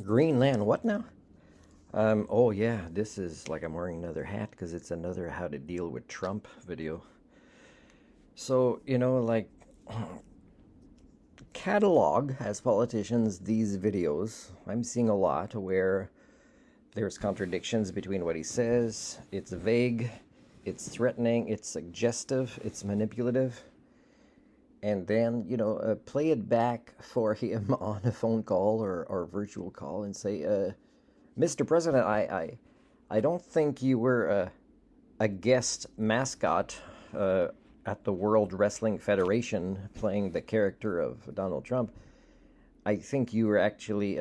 Greenland, what now? Oh yeah, this is like I'm wearing another hat because it's another how to deal with Trump video. So, like catalog as politicians these videos. I'm seeing a lot where there's contradictions between what he says. It's vague, it's threatening, it's suggestive, it's manipulative. And then, play it back for him on a phone call or virtual call and say, Mr. President, I don't think you were a guest mascot at the World Wrestling Federation playing the character of Donald Trump. I think you were actually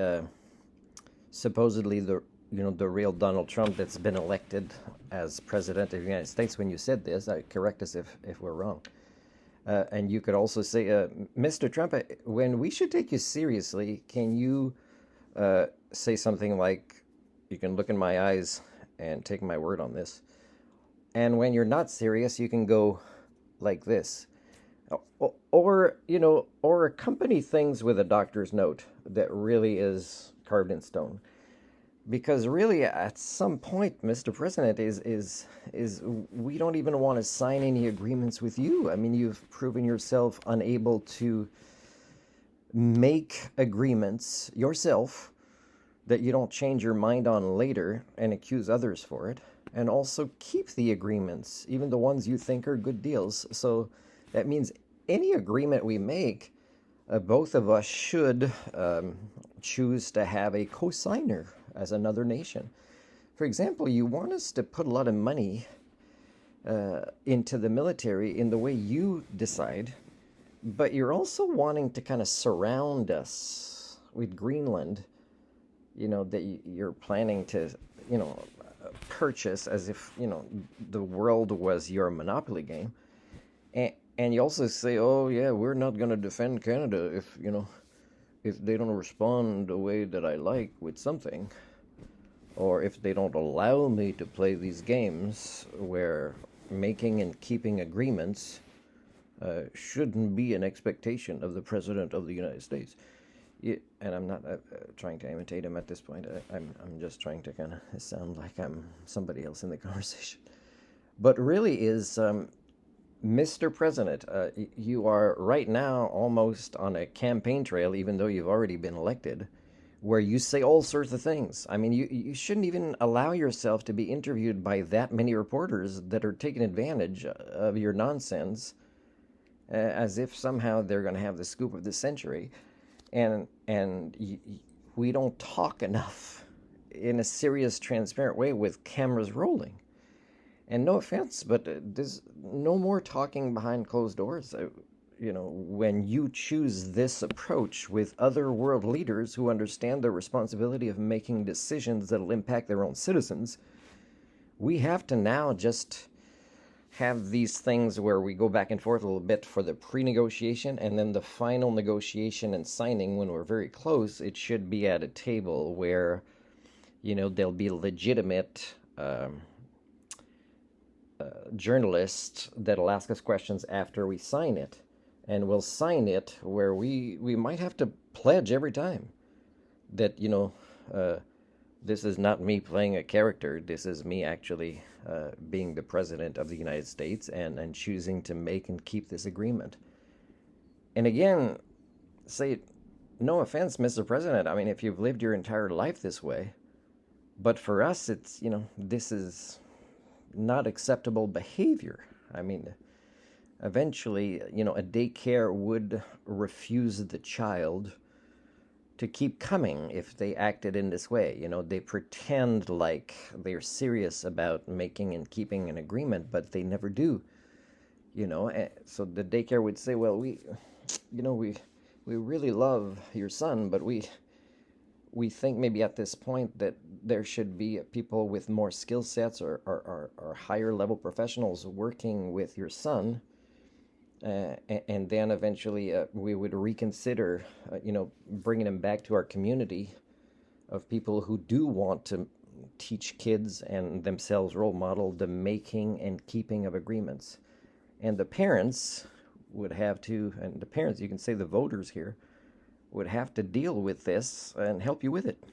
supposedly the real Donald Trump that's been elected as president of the United States. When you said this, correct us if we're wrong. And you could also say, Mr. Trump, when we should take you seriously, can you say something like, you can look in my eyes and take my word on this. And when you're not serious, you can go like this. Or accompany things with a doctor's note that really is carved in stone. Because really, at some point, Mr. President, is we don't even want to sign any agreements with you. I mean, you've proven yourself unable to make agreements yourself that you don't change your mind on later and accuse others for it, and also keep the agreements, even the ones you think are good deals. So that means any agreement we make, both of us should choose to have a co-signer as another nation. For example, you want us to put a lot of money into the military in the way you decide, but you're also wanting to kind of surround us with Greenland, that you're planning to, purchase as if, the world was your Monopoly game. And you also say, oh, yeah, we're not going to defend Canada if they don't respond the way that I like with something, or if they don't allow me to play these games where making and keeping agreements shouldn't be an expectation of the President of the United States. Yeah, and I'm not trying to imitate him at this point. I'm just trying to kind of sound like I'm somebody else in the conversation. But really is, Mr. President, you are right now almost on a campaign trail, even though you've already been elected, where you say all sorts of things. I mean, you shouldn't even allow yourself to be interviewed by that many reporters that are taking advantage of your nonsense, as if somehow they're going to have the scoop of the century. And we don't talk enough in a serious, transparent way with cameras rolling. And no offense, but there's no more talking behind closed doors. When you choose this approach with other world leaders who understand the responsibility of making decisions that'll impact their own citizens, we have to now just have these things where we go back and forth a little bit for the pre-negotiation, and then the final negotiation and signing when we're very close. It should be at a table where, there'll be legitimate journalists that'll ask us questions after we sign it. And we'll sign it where we might have to pledge every time that, this is not me playing a character. This is me actually being the president of the United States and choosing to make and keep this agreement. And again, say, no offense, Mr. President. I mean, if you've lived your entire life this way, but for us, it's, this is not acceptable behavior. I mean, eventually, a daycare would refuse the child to keep coming if they acted in this way. They pretend like they're serious about making and keeping an agreement, but they never do. So the daycare would say, well, we really love your son, but we think maybe at this point that there should be people with more skill sets or higher level professionals working with your son. And then eventually we would reconsider, bringing him back to our community of people who do want to teach kids and themselves role model the making and keeping of agreements. And the parents would have to, and the parents, you can say the voters here, would have to deal with this and help you with it.